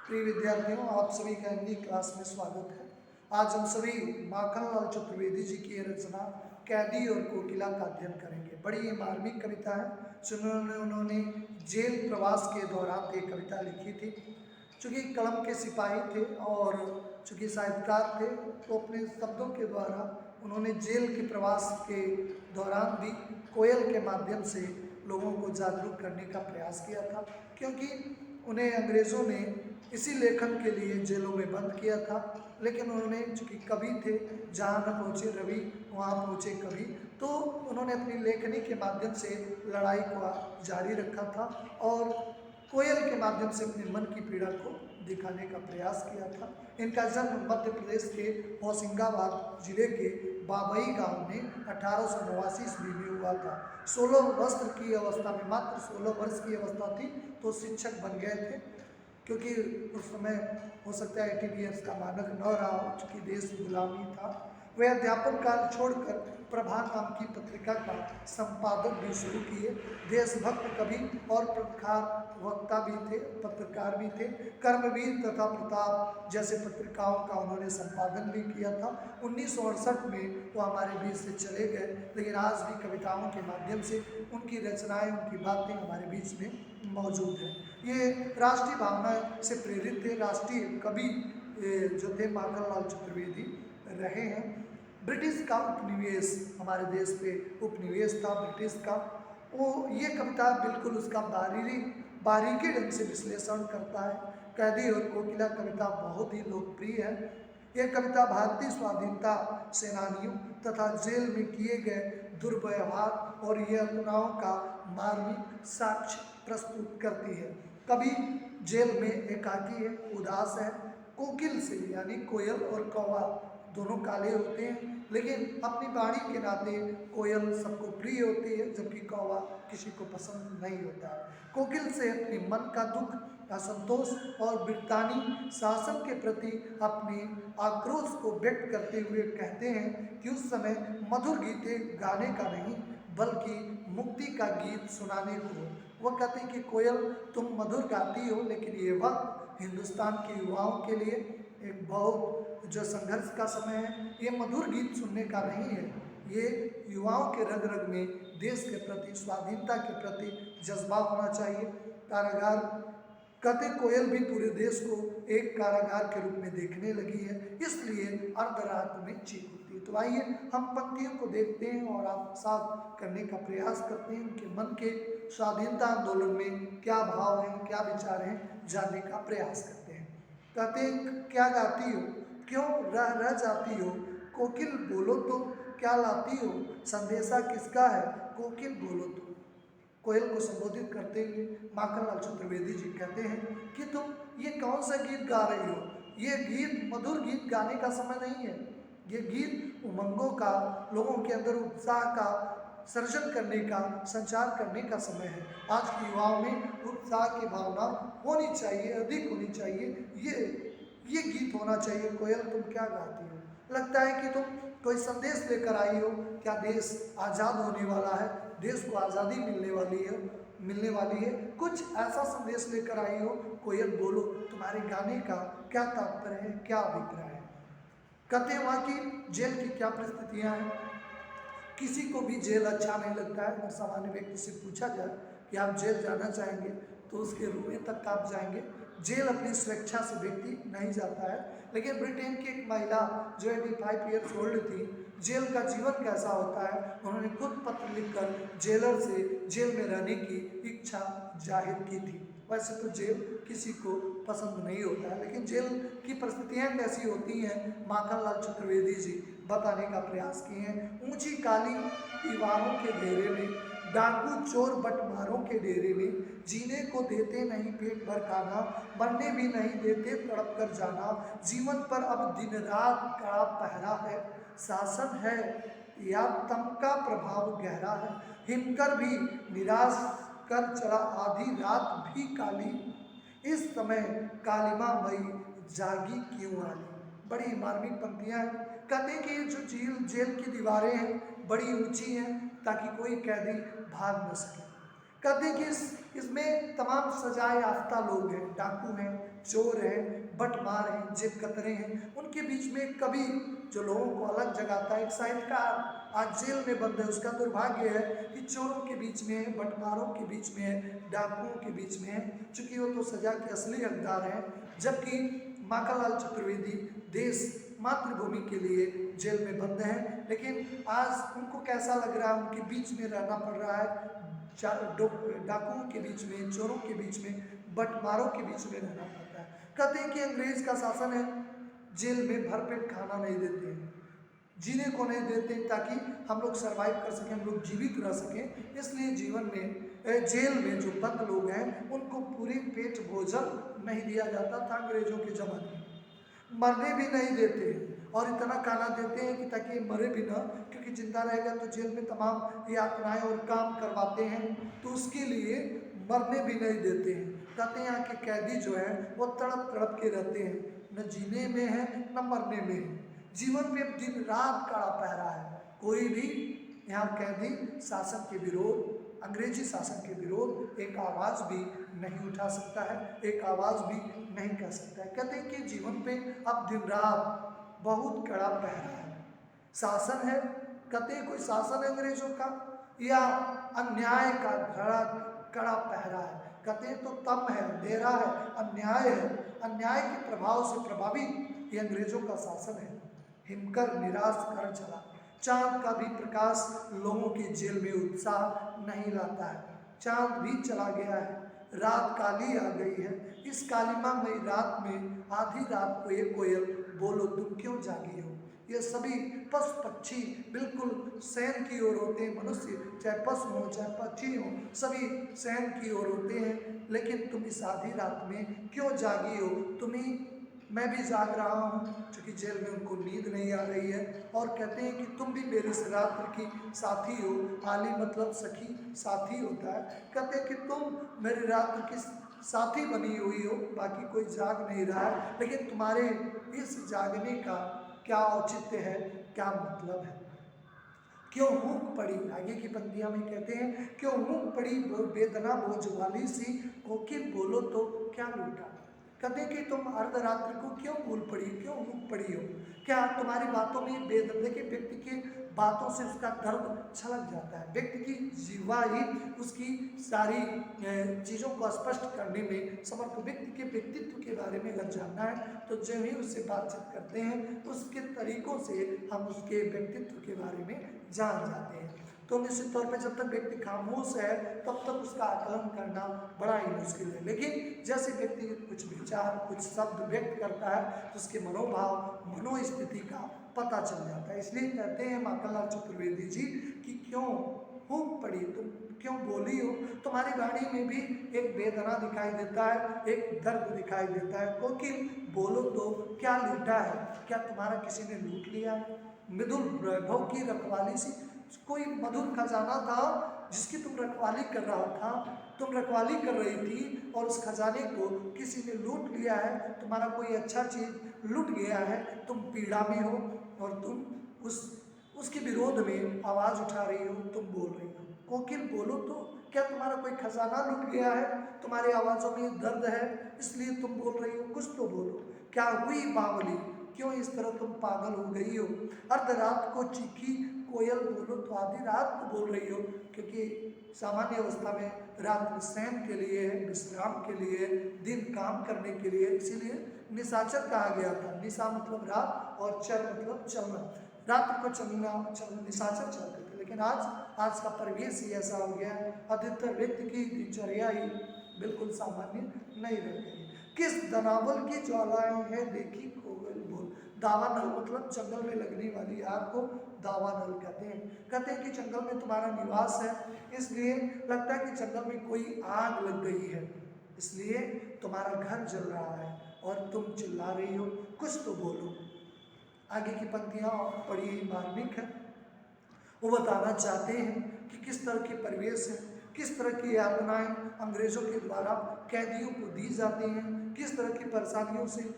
प्रिय विद्यार्थियों, आप सभी का हिंदी क्लास में स्वागत है। आज हम सभी माखनलाल चतुर्वेदी जी की रचना कैदी और कोकिला का अध्ययन करेंगे। बड़ी मार्मिक कविता है जिन्होंने उन्होंने जेल प्रवास के दौरान एक कविता लिखी थी। चूँकि कलम के सिपाही थे और चूँकि साहित्यकार थे, तो अपने शब्दों के द्वारा उन्होंने जेल के प्रवास के दौरान भी कोयल के माध्यम से लोगों को जागरूक करने का प्रयास किया था, क्योंकि उन्हें अंग्रेज़ों ने इसी लेखन के लिए जेलों में बंद किया था। लेकिन उन्होंने, चूँकि कवि थे, जहाँ न पहुँचे रवि वहाँ पहुँचे कवि, तो उन्होंने अपनी लेखनी के माध्यम से लड़ाई को जारी रखा था और कोयल के माध्यम से अपने मन की पीड़ा को दिखाने का प्रयास किया था। इनका जन्म मध्य प्रदेश के होशंगाबाद जिले के बाबई गांव में 1889 ईस्वी में हुआ था। 16 वर्ष की अवस्था में, मात्र 16 वर्ष की अवस्था थी तो शिक्षक बन गए थे, क्योंकि उस समय हो सकता है 18 ईयर्स का मानक न रहा हो, चूँकि देश गुलामी था। वे अध्यापन कार्य छोड़कर प्रभा नाम की पत्रिका का संपादन भी शुरू किए। देशभक्त कवि और प्रख्यात वक्ता भी थे, पत्रकार भी थे। कर्मवीर तथा प्रताप जैसे पत्रिकाओं का उन्होंने संपादन भी किया था। 1968 में वो हमारे बीच से चले गए, लेकिन आज भी कविताओं के माध्यम से उनकी रचनाएं, उनकी बातें हमारे बीच में मौजूद हैं। ये राष्ट्रीय भावना से प्रेरित थे। राष्ट्रीय कवि जो थे माखनलाल चतुर्वेदी रहे हैं। ब्रिटिश का उपनिवेश, हमारे देश पे उपनिवेश था ब्रिटिश का, वो ये कविता बिल्कुल उसका बारीकी ढंग से विश्लेषण करता है। कैदी और कोकिला कविता बहुत ही लोकप्रिय है। यह कविता भारतीय स्वाधीनता सेनानियों तथा जेल में किए गए दुर्व्यवहार और यातनाओं का मार्मिक साक्ष्य प्रस्तुत करती है। कवि जेल में एकाकी है, उदास है। कोकिल से, यानी कोयल और कौवा दोनों काले होते हैं, लेकिन अपनी वाणी के नाते कोयल सबको प्रिय होती है, जबकि कौवा किसी को पसंद नहीं होता है। कोकिल से अपने मन का दुख, असंतोष और ब्रितानी शासन के प्रति अपने आक्रोश को व्यक्त करते हुए कहते हैं कि उस समय मधुर गीतें गाने का नहीं, बल्कि मुक्ति का गीत सुनाने को हो। वह कहते हैं कि कोयल, तुम मधुर गाती हो, लेकिन ये वक्त हिंदुस्तान के युवाओं के लिए एक बहुत जो संघर्ष का समय है। ये मधुर गीत सुनने का नहीं है, ये युवाओं के रग रग में देश के प्रति, स्वाधीनता के प्रति जज्बा होना चाहिए। कारागार कहते, कोयल भी पूरे देश को एक कारागार के रूप में देखने लगी है, इसलिए अर्धरात में चीख उठती है। तो आइए हम पंक्तियों को देखते हैं और आप साथ करने का प्रयास करते हैं। उनके मन के स्वाधीनता आंदोलन में क्या भाव हैं, क्या विचार हैं, जानने का प्रयास करते हैं। कहते, क्या गाती हो, क्यों रह जाती हो, कोकिल बोलो तो क्या लाती हो, संदेशा किसका है, कोकिल बोलो तो। कोयल को संबोधित करते हुए माखनलाल चतुर्वेदी जी कहते हैं कि तुम ये कौन सा गीत गा रही हो, ये गीत मधुर गीत गाने का समय नहीं है। ये गीत उमंगों का, लोगों के अंदर उत्साह का सर्जन करने का, संचार करने का समय है। आज के युवाओं में उत्साह की भावना होनी चाहिए, अधिक होनी चाहिए। ये गीत होना चाहिए। कोयल, तुम क्या गाती हो, लगता है कि तुम कोई संदेश लेकर आई हो। क्या देश आज़ाद होने वाला है, देश को आज़ादी मिलने वाली है, कुछ ऐसा संदेश लेकर आई हो। कोयल बोलो, तुम्हारे गाने का क्या तात्पर्य है, क्या अभिप्राय है। कहते हैं वहाँ की जेल की क्या परिस्थितियाँ हैं। किसी को भी जेल अच्छा नहीं लगता है। अगर सामान्य व्यक्ति से पूछा जाए कि आप जेल जाना चाहेंगे, तो उसके रोए तक कांप जाएंगे। जेल अपनी स्वेच्छा से व्यक्ति नहीं जाता है। लेकिन ब्रिटेन की एक महिला जो 85 ईयर्स ओल्ड थी, जेल का जीवन कैसा होता है, उन्होंने खुद पत्र लिखकर जेलर से जेल में रहने की इच्छा जाहिर की थी। वैसे तो जेल किसी को पसंद नहीं होता है, लेकिन जेल की परिस्थितियाँ कैसी होती हैं, माखनलाल चतुर्वेदी जी बताने का प्रयास किए हैं। ऊंची काली दीवारों के घेरे में, डाकू चोर बटमारों के डेरे में, जीने को देते नहीं पेट भर खाना, मरने भी नहीं देते तड़प कर जाना। जीवन पर अब दिन रात का पहरा है, शासन है या तम का प्रभाव गहरा है। हिमकर भी निराश कर चला आधी रात भी काली, इस समय कालिमा मई जागी क्यों आली। बड़ी मार्मिक पंक्तियाँ हैं। कहते हैं कि ये जो जेल की दीवारें हैं बड़ी ऊंची हैं, ताकि कोई कैदी भाग न सके। कहते हैं कि इसमें तमाम सजाए याफ्ता लोग हैं, डाकू हैं, चोर हैं, बटमार हैं, जेब कतरे हैं, उनके बीच में कभी जो लोगों को अलग जगाता है एक साहित्यकार आज जेल में बंद है। उसका दुर्भाग्य है कि चोरों के बीच में है, बटमारों के बीच में है, डाकुओं के बीच में है, चूंकि वो तो सजा के असली हकदार हैं। जबकि माखनलाल चतुर्वेदी देश मातृभूमि के लिए जेल में बंद हैं, लेकिन आज उनको कैसा लग रहा है, उनके बीच में रहना पड़ रहा है, डाकुओं के बीच में, चोरों के बीच में, बटमारों के बीच में रहना पड़ता है। कहते हैं कि अंग्रेज का शासन है, जेल में भरपेट खाना नहीं देते हैं, जीने को नहीं देते ताकि हम लोग सरवाइव कर सकें, हम लोग जीवित रह सकें। इसलिए जीवन में जेल में जो बंद लोग हैं उनको पूरी पेट भोजन नहीं दिया जाता था अंग्रेजों के ज़माने में, मरने भी नहीं देते और इतना खाना देते हैं कि ताकि मरे भी ना, क्योंकि जिंदा रहेगा तो जेल में तमाम यातनाएं और काम करवाते हैं, तो उसके लिए मरने भी नहीं देते हैं। कहते हैं यहाँ के कैदी जो है वो तड़प तड़प के रहते हैं, न जीने में है न मरने में है, जीवन पे दिन रात कड़ा पहरा है। कोई भी यहाँ कैदी शासन के विरोध, अंग्रेजी शासन के विरोध एक आवाज़ भी नहीं उठा सकता है, एक आवाज़ भी नहीं कह सकता है। कहते हैं कि जीवन पे अब दिन रात बहुत कड़ा पहरा है, शासन है। कहते हैं कोई शासन है अंग्रेजों का या अन्याय का कड़ा पहरा है। कहते हैं तो तम है, अंधेरा है, अन्याय है, अन्याय के प्रभाव से प्रभावित ये अंग्रेजों का शासन है। हिमकर निराश कर चला, चांद का भी प्रकाश लोगों के जेल में उत्साह नहीं लाता है। चांद भी चला गया है, रात काली आ गई है, इस कालिमा मई रात में आधी रात को ये कोयल बोलो तुम क्यों जागी हो। ये सभी पशु पक्षी बिल्कुल शयन की ओर होते हैं, मनुष्य चाहे पशु हो चाहे पक्षी हो सभी शयन की ओर होते हैं, लेकिन तुम इस आधी रात में क्यों जागी हो। तुम्ही मैं भी जाग रहा हूँ, क्योंकि जेल में उनको नींद नहीं आ रही है, और कहते हैं कि तुम भी मेरी इस रात्र की साथी हो। आली मतलब सखी, साथी होता है। कहते हैं कि तुम मेरी रात्र की साथी बनी हुई हो, बाकी कोई जाग नहीं रहा है, लेकिन तुम्हारे इस जागने का क्या औचित्य है, क्या मतलब है। क्यों ऊँग पड़ी, आगे की पंक्तियाँ में कहते हैं क्यों ऊँग पड़ी बेदना बोझ वाली सी, कोकिल बोलो तो क्या लूटा। कहते कि तुम अर्धरात्रि को क्यों भूल पड़ी, क्यों ऊँग पड़ी हो, क्या तुम्हारी बातों में बेदर्द। देखिए व्यक्ति के बातों से उसका दर्द छलक जाता है, व्यक्ति की जीवा ही उसकी सारी चीज़ों को स्पष्ट करने में समर्थ। व्यक्ति के व्यक्तित्व के बारे में अगर जानना है तो जब ही उससे बातचीत करते हैं उसके तरीकों से हम उसके व्यक्तित्व के बारे में जान जाते हैं। तो निश्चित तौर पे जब तक व्यक्ति खामोश है तब तक उसका आकलन करना बड़ा ही मुश्किल है, लेकिन जैसे व्यक्ति कुछ विचार, कुछ शब्द व्यक्त करता है तो उसके मनोभाव, मनोस्थिति का पता चल जाता है। इसलिए कहते हैं माखनलाल चतुर्वेदी जी कि क्यों ऊँग पड़ी, तुम क्यों बोली हो। तुम्हारी वाणी में भी एक वेदना दिखाई देता है, एक दर्द दिखाई देता है। कोकिल बोलो तो क्या लूटा है, क्या तुम्हारा किसी ने लूट लिया है। मृदुल वैभव की रखवाली सी, कोई मधुर खजाना था जिसकी तुम रखवाली कर रहा था, तुम रखवाली कर रही थी और उस खजाने को किसी ने लूट लिया है, तुम्हारा कोई अच्छा चीज़ लूट गया है, तुम पीड़ा में हो और तुम उसके विरोध में आवाज़ उठा रही हो, तुम बोल रही हो। कोकिल बोलो तो क्या तुम्हारा कोई खजाना लूट गया है, तुम्हारी आवाज़ों में दर्द है इसलिए तुम बोल रही हो, कुछ तो बोलो। क्या हुई बावली, क्यों इस तरह तुम पागल हो गई हो। अर्धरात को चीखी कोयल बोलो तो आधी रात को बोल रही हो, क्योंकि सामान्य अवस्था में रात शयन के लिए, विश्राम के लिए, दिन काम करने के लिए, इसीलिए निशाचर कहा गया था। निशा मतलब रात और चर मतलब चलना, रात को चलना निशाचर चलते थे। लेकिन आज का परिवेश ही ऐसा हो गया, अधिकतर व्यक्ति की दिनचर्या ही बिल्कुल सामान्य नहीं रह गई। किस दनावल की ज्वालाएं हैं देखी कोयल बोल। दावानल मतलब जंगल में लगने वाली आग को दावानल कहते हैं। कहते हैं कि जंगल में तुम्हारा निवास है, इसलिए लगता है कि जंगल में कोई आग लग गई है, इसलिए तुम्हारा घर जल रहा है और तुम चिल्ला रही हो, कुछ तो बोलो। आगे की पंक्तियाँ बड़ी ही मार्मिक है। वो बताना चाहते हैं कि किस तरह की परिवेश है, किस तरह की यातनाएं अंग्रेजों के द्वारा कैदियों को दी जाती हैं, किस तरह की परेशानियों से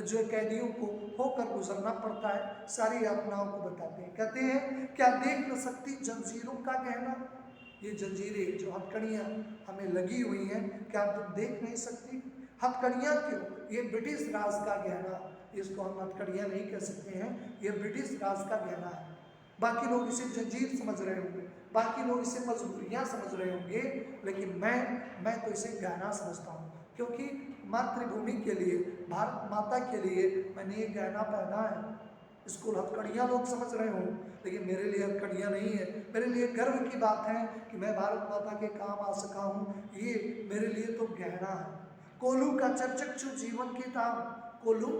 जो कैदियों को होकर गुजरना पड़ता है, सारी यातनाओं को बताते हैं। कहते हैं क्या देख न सकती जंजीरों का कहना, ये जंजीरें जो हथकड़ियाँ हमें लगी हुई हैं, क्या तुम देख नहीं सकती? हथकड़ियाँ क्यों? ये ब्रिटिश राज का गहना, इसको हम हथकड़ियाँ नहीं कह सकते हैं, ये ब्रिटिश राज का गहना है। बाकी लोग इसे जंजीर समझ रहे होंगे, बाकी लोग इसे मजबूरियाँ समझ रहे होंगे, लेकिन मैं तो इसे गहना समझता हूँ, क्योंकि मातृभूमि के लिए, भारत माता के लिए मैंने ये गहना पहना है। इसको हथकड़ियाँ लोग समझ रहे हो, लेकिन मेरे लिए हथकड़ियाँ नहीं है। मेरे लिए गर्व की बात है कि मैं भारत माता के काम आ सका हूँ, ये मेरे लिए तो गहना है। कोल्हू का चर्चक्षु जीवन की ताम, कोल्हू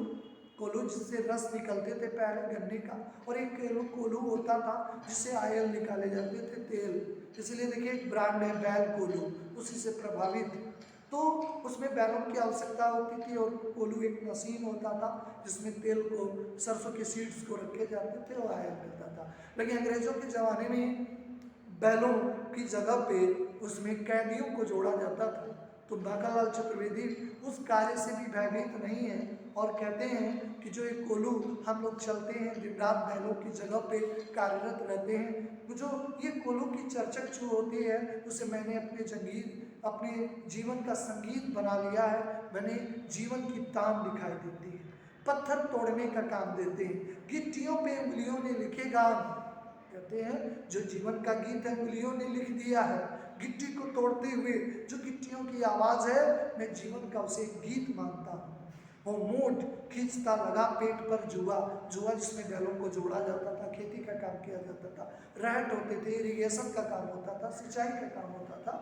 कोल्हू जिससे रस निकलते थे पहले गन्ने का, और एक कोल्हू होता था जिससे आयल निकाले जाते थे, तेल। इसलिए देखिए एक ब्रांड है बैल कोल्हू, उसी से प्रभावित। तो उसमें बैलों की आवश्यकता होती थी, और कोल्हू एक मशीन होता था जिसमें तेल को, सरसों के सीड्स को रखे जाते थे और आयल मिलता था। लेकिन अंग्रेजों के ज़माने में बैलों की जगह पे उसमें कैदियों को जोड़ा जाता था। तो माखनलाल चतुर्वेदी उस कार्य से भी भयभीत नहीं है, और कहते हैं कि जो एक कोल्हू हम लोग चलते हैं दिन रात बैलों की जगह पे कार्यरत रहते हैं, जो ये कोल्हू की चर्चक जो होती है उसे मैंने अपने जीवन का संगीत बना लिया है। मैंने जीवन की तान दिखाई देती है, पत्थर तोड़ने का काम देते हैं, गिट्टियों पे उंगलियों ने लिखे गान। कहते हैं जो जीवन का गीत है उंगलियों ने लिख दिया है, गिट्टी को तोड़ते हुए जो गिट्टियों की आवाज़ है, मैं जीवन का उसे गीत मानता हूँ। वो मूठ खींचता लगा पेट पर जुआ, जुआ जिसमें बैलों को जोड़ा जाता था, खेती का काम किया जाता था, रहट होते थे, इरिगेशन का काम होता था, सिंचाई का काम होता था।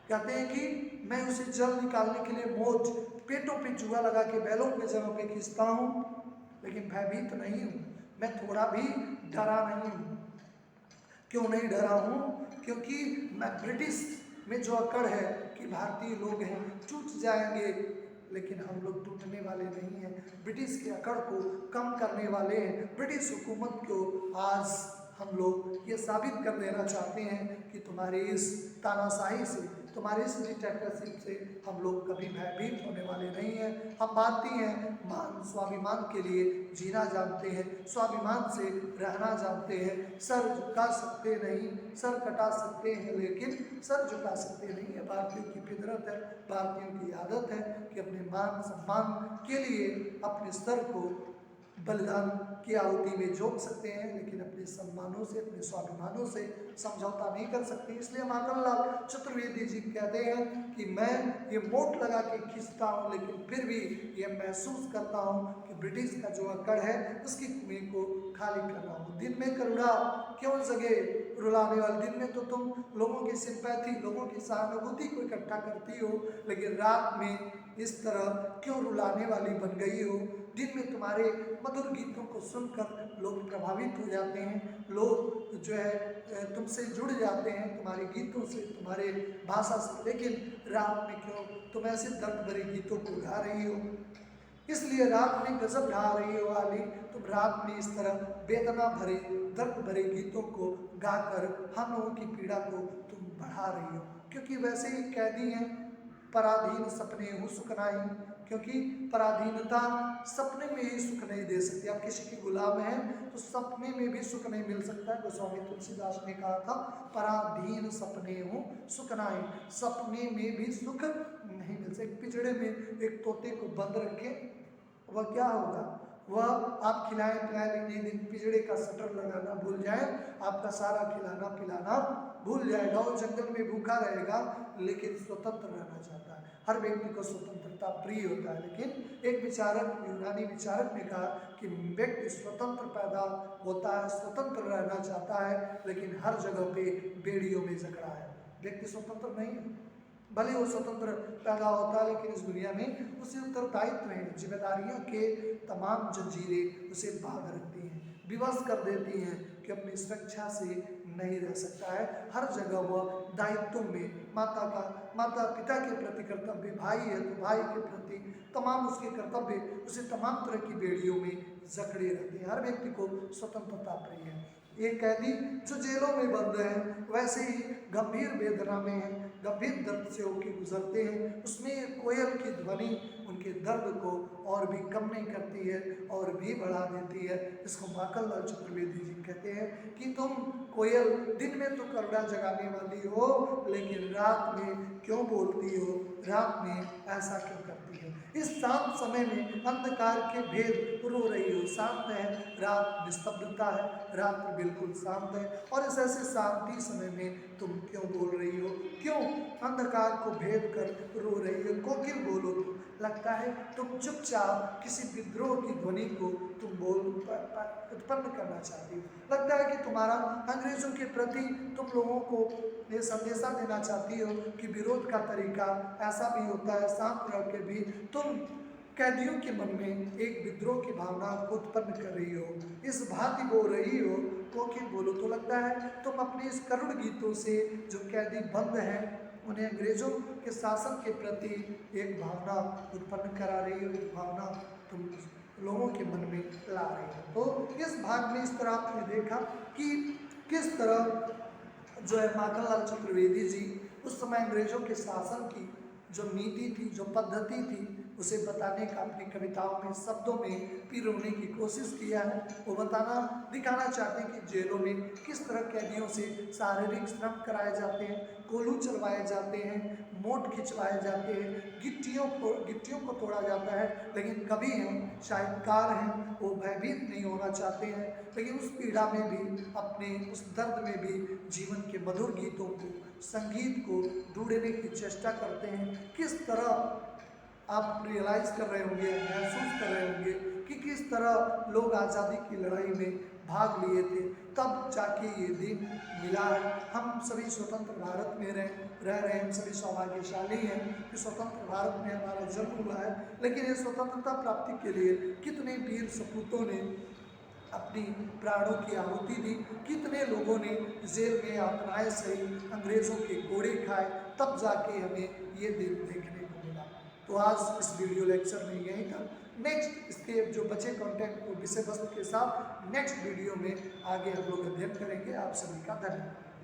कहते हैं कि मैं उसे जल निकालने के लिए मोट पेटों पे जुआ लगा के बैलों के जगह पे खींचता हूँ, लेकिन भयभीत नहीं हूँ, मैं थोड़ा भी डरा नहीं हूँ। क्यों नहीं डरा हूँ? क्योंकि मैं ब्रिटिश में जो अकड़ है कि भारतीय लोग हैं टूट जाएंगे, लेकिन हम लोग टूटने वाले नहीं हैं। ब्रिटिश के अकड़ को कम करने वाले हैं। ब्रिटिश हुकूमत को आज हम लोग ये साबित कर देना चाहते हैं कि तुम्हारी इस तानाशाही से, तुम्हारी इस डिक्टेटरशिप से हम लोग कभी भयभीत होने वाले नहीं हैं। हम भारतीय हैं, मान स्वाभिमान के लिए जीना जानते हैं, स्वाभिमान से रहना जानते हैं। सर झुका सकते नहीं, सर कटा सकते हैं, लेकिन सर झुका सकते नहीं है। भारतीयों की फितरत है, भारतीयों की आदत है कि अपने मान सम्मान के लिए अपने सर को बलिदान की आहुति में झोंक सकते हैं, लेकिन अपने सम्मानों से, अपने स्वाभिमानों से समझौता नहीं कर सकते। इसलिए माखनलाल चतुर्वेदी जी कहते हैं कि मैं ये मोट लगा के खींचता हूँ, लेकिन फिर भी ये महसूस करता हूँ कि ब्रिटिश का जो अकड़ है उसकी कुएं को खाली कर रहा हूँ। दिन में करुणा क्यों जगे रुलाने वाले, दिन में तो तुम लोगों की सिंपैथी, लोगों की सहानुभूति को इकट्ठा करती हो, लेकिन रात में इस तरह क्यों रुलाने वाली बन गई हो। दिन में तुम्हारे मधुर गीतों को सुनकर लोग प्रभावित हो जाते हैं, लोग जो है तुमसे जुड़ जाते हैं तुम्हारे गीतों से, तुम्हारे भाषा से, लेकिन रात में क्यों तुम ऐसे दर्द भरे गीतों को गा रही हो। इसलिए रात में गजब ढा रही हो वाली, तुम रात में इस तरह वेदना भरे, दर्द भरे गीतों को गाकर हम लोगों की पीड़ा को तुम बढ़ा रही हो। क्योंकि वैसे ही कैदी हैं, पराधीन सपने हूँ सुख नाही, क्योंकि पराधीनता सपने में ही सुख नहीं दे सकती। आप किसी के गुलाम हैं तो सपने में भी सुख नहीं मिल सकता है। गोस्वामी तुलसीदास ने कहा था पराधीन सपने हूँ सुख नाही, सपने में भी सुख नहीं मिल सकता। एक पिंजड़े में एक तोते को बंद रखें, वह क्या होगा, वह आप खिलाएं पिलाएं, लेकिन एक दिन पिंजड़े का शटर लगाना भूल जाए, आपका सारा खिलाना पिलाना भूल जाएगा। वो जंगल में भूखा रहेगा, लेकिन स्वतंत्र रहना चाहता है। हर व्यक्ति को स्वतंत्रता प्रिय होता है, लेकिन एक विचारक, यूनानी विचारक ने कहा कि व्यक्ति स्वतंत्र पैदा होता है, स्वतंत्र रहना चाहता है, लेकिन हर जगह पे बेड़ियों में जकड़ा है। व्यक्ति स्वतंत्र नहीं है, भले वो स्वतंत्र पैदा होता है, लेकिन इस दुनिया में उसे उत्तरदायित्व है, जिम्मेदारियों के तमाम जंजीरें उसे बांध रखती हैं, विवश कर देती हैं कि अपनी सुरक्षा से नहीं रह सकता है। हर जगह वह दायित्व में माता पिता के प्रति कर्तव्य, भाई है तो भाई के प्रति तमाम उसके कर्तव्य उसे तमाम तरह की बेड़ियों में जकड़े रहते हैं। हर व्यक्ति को स्वतंत्रता प्रिय है। एक कैदी जो जेलों में बंद है, वैसे ही गंभीर वेदना में है, गंभीर दर्द से होकर गुजरते हैं, उसमें कोयल की ध्वनि उनके दर्द को और भी कम नहीं करती है और भी बढ़ा देती है। इसको माखनलाल चतुर्वेदी जी कहते हैं कि तुम कोयल दिन में तो करुणा जगाने वाली हो, लेकिन रात में क्यों बोलती हो, रात में ऐसा क्यों करती हो। इस शांत समय में अंधकार के भेद रो रही हो। शांत है रात, निस्तब्धता है, रात बिल्कुल शांत है, और इस ऐसे शांति समय में तुम क्यों बोल रही हो, क्यों अंधकार को भेद कर रो रही हो। कोकिल बोलो तुम, लगता है तुम चुपचाप किसी विद्रोह की ध्वनि को तुम उत्पन्न करना चाहती हो। लगता है कि तुम्हारा अंग्रेजों के प्रति तुम लोगों को ये संदेशा देना चाहती हो कि विरोध का तरीका ऐसा भी होता है, शांत रह के भी तुम कैदियों के मन में एक विद्रोह की भावना उत्पन्न कर रही हो, इस भांति बोल रही हो। कोकिल बोलो तो लगता है तुम अपने इस करुण गीतों से जो कैदी बंद हैं उन्हें अंग्रेजों के शासन के प्रति एक भावना उत्पन्न करा रही हो, एक भावना तुम लोगों के मन में ला रही हो। तो इस भाग में इस तरह आपने देखा कि किस तरह जो है माखनलाल चतुर्वेदी जी उस समय अंग्रेजों के शासन की जो नीति थी, जो पद्धति थी, उसे बताने का अपनी कविताओं में शब्दों में पिरोने की कोशिश किया है। वो बताना दिखाना चाहते हैं कि जेलों में किस तरह कैदियों से शारीरिक श्रम कराए जाते हैं, कोल्हू चलवाए जाते हैं, मोट खिंचवाए जाते हैं, गिट्टियों को तोड़ा जाता है। लेकिन कभी हम साहित्यकार हैं, वो भयभीत नहीं होना चाहते हैं, लेकिन उस पीड़ा में भी, अपने उस दर्द में भी जीवन के मधुर गीतों को, संगीत को ढूंढने की चेष्टा करते हैं। किस तरह आप रियलाइज कर रहे होंगे, महसूस कर रहे होंगे कि किस तरह लोग आज़ादी की लड़ाई में भाग लिए थे, तब जाके ये दिन मिला है। हम सभी स्वतंत्र भारत में रह रहे हैं, हम सभी सौभाग्यशाली हैं कि स्वतंत्र भारत में हमारा जन्म हुआ है। लेकिन ये स्वतंत्रता प्राप्ति के लिए कितने वीर सपूतों ने अपनी प्राणों की आहुति दी, कितने लोगों ने जेल में यातनाएं सही, अंग्रेज़ों के कोड़े खाए, तब जाके हमें ये दिन देखने को मिला। तो आज इस वीडियो लेक्चर में यहीं तक। नेक्स्ट इसके जो बचे कंटेंट को विषय वस्तु के साथ नेक्स्ट वीडियो में आगे हम लोग अध्ययन करेंगे। आप सभी का धन्यवाद।